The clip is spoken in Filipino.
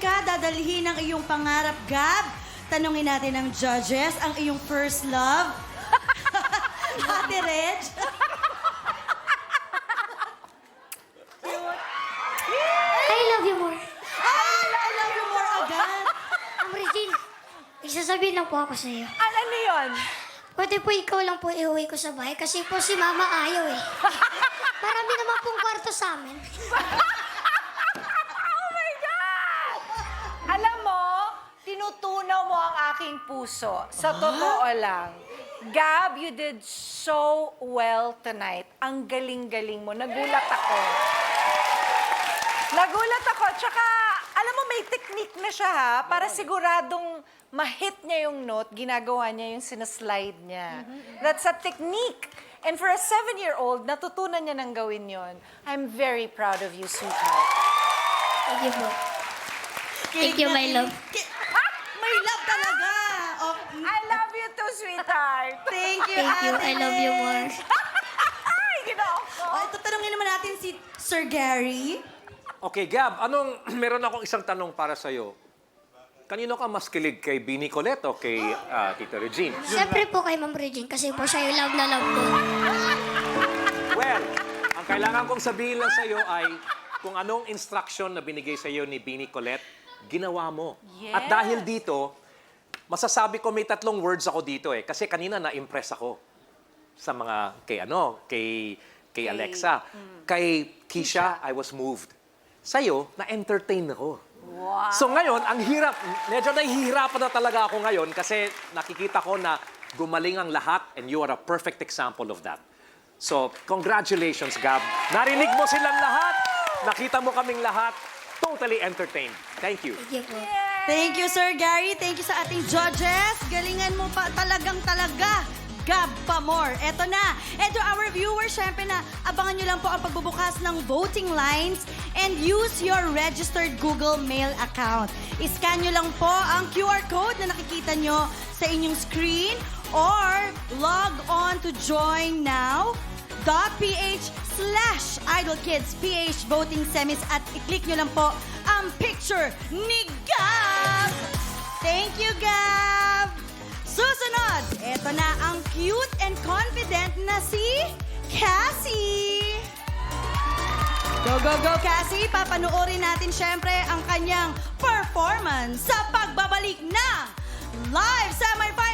ka dadalhin ang iyong pangarap, Gab? Tanungin natin ang judges, ang iyong first love. Ate Reg? I love you more. I love you more agad. Regine, isasabihin lang po ako sa iyo. Ano yun? Pwede po ikaw lang po iuwi ko sa bahay kasi po si Mama ayaw eh. Marami naman pong kwarto sa amin. Oh my God! Alam mo, tinutunaw mo ang aking puso. Sa totoo lang. Gab, you did so well tonight. Ang galing-galing mo. Nagulat ako. Nagulat ako. Tsaka, alam mo, may technique na siya ha. Para siguradong ma-hit niya yung note, ginagawa niya yung sinaslide niya. That's a technique. And for a 7-year-old, natutunan niya nang gawin yon. I'm very proud of you, sweetheart. Thank you po. Thank you, my love. May love talaga. Oh, I love you too, sweetheart. thank you, Thank you. Ate I love you Reg. more. Ay, ginawa ko. Oh, ito tanongin naman natin si Sir Gary. Okay, Gab, meron akong isang tanong para sa'yo. Kanino ka mas kilig? Kay Bini Colette o kay Tita Regine? Siyempre po kay Ma'am Regine kasi po siya yung love na love ko. Well, ang kailangan kong sabihin lang sa'yo ay kung anong instruction na binigay sa'yo ni Bini Colette, ginawa mo. Yes. At dahil dito, masasabi ko may 3 words ako dito eh. Kasi kanina na-impress ako sa mga, kay Alexa. Kay Keisha, I was moved. Sa'yo, na-entertain ako. Wow. So ngayon, ang hirap, medyo nahihirapan na talaga ako ngayon kasi nakikita ko na gumaling ang lahat and you are a perfect example of that. So, congratulations, Gab. Narinig mo silang lahat, nakita mo kaming lahat, totally entertained. Thank you. Thank you po. Thank you, Sir Gary. Thank you sa ating judges. Galingan mo pa talagang talaga. Gab pa more. Eto na. And to our viewers, syempre na abangan nyo lang po ang pagbubukas ng voting lines and use your registered Google Mail account. I-scan nyo lang po ang QR code na nakikita nyo sa inyong screen or log on to joinnow.ph/idolkidsph voting semis at i-click nyo lang po ang picture ni Gab. Thank you, Gab! Susunod, eto na ang cute and confident na si Cassie. Go, go, go, Cassie! Papanoorin natin syempre ang kanyang performance sa pagbabalik ng Live Semifinals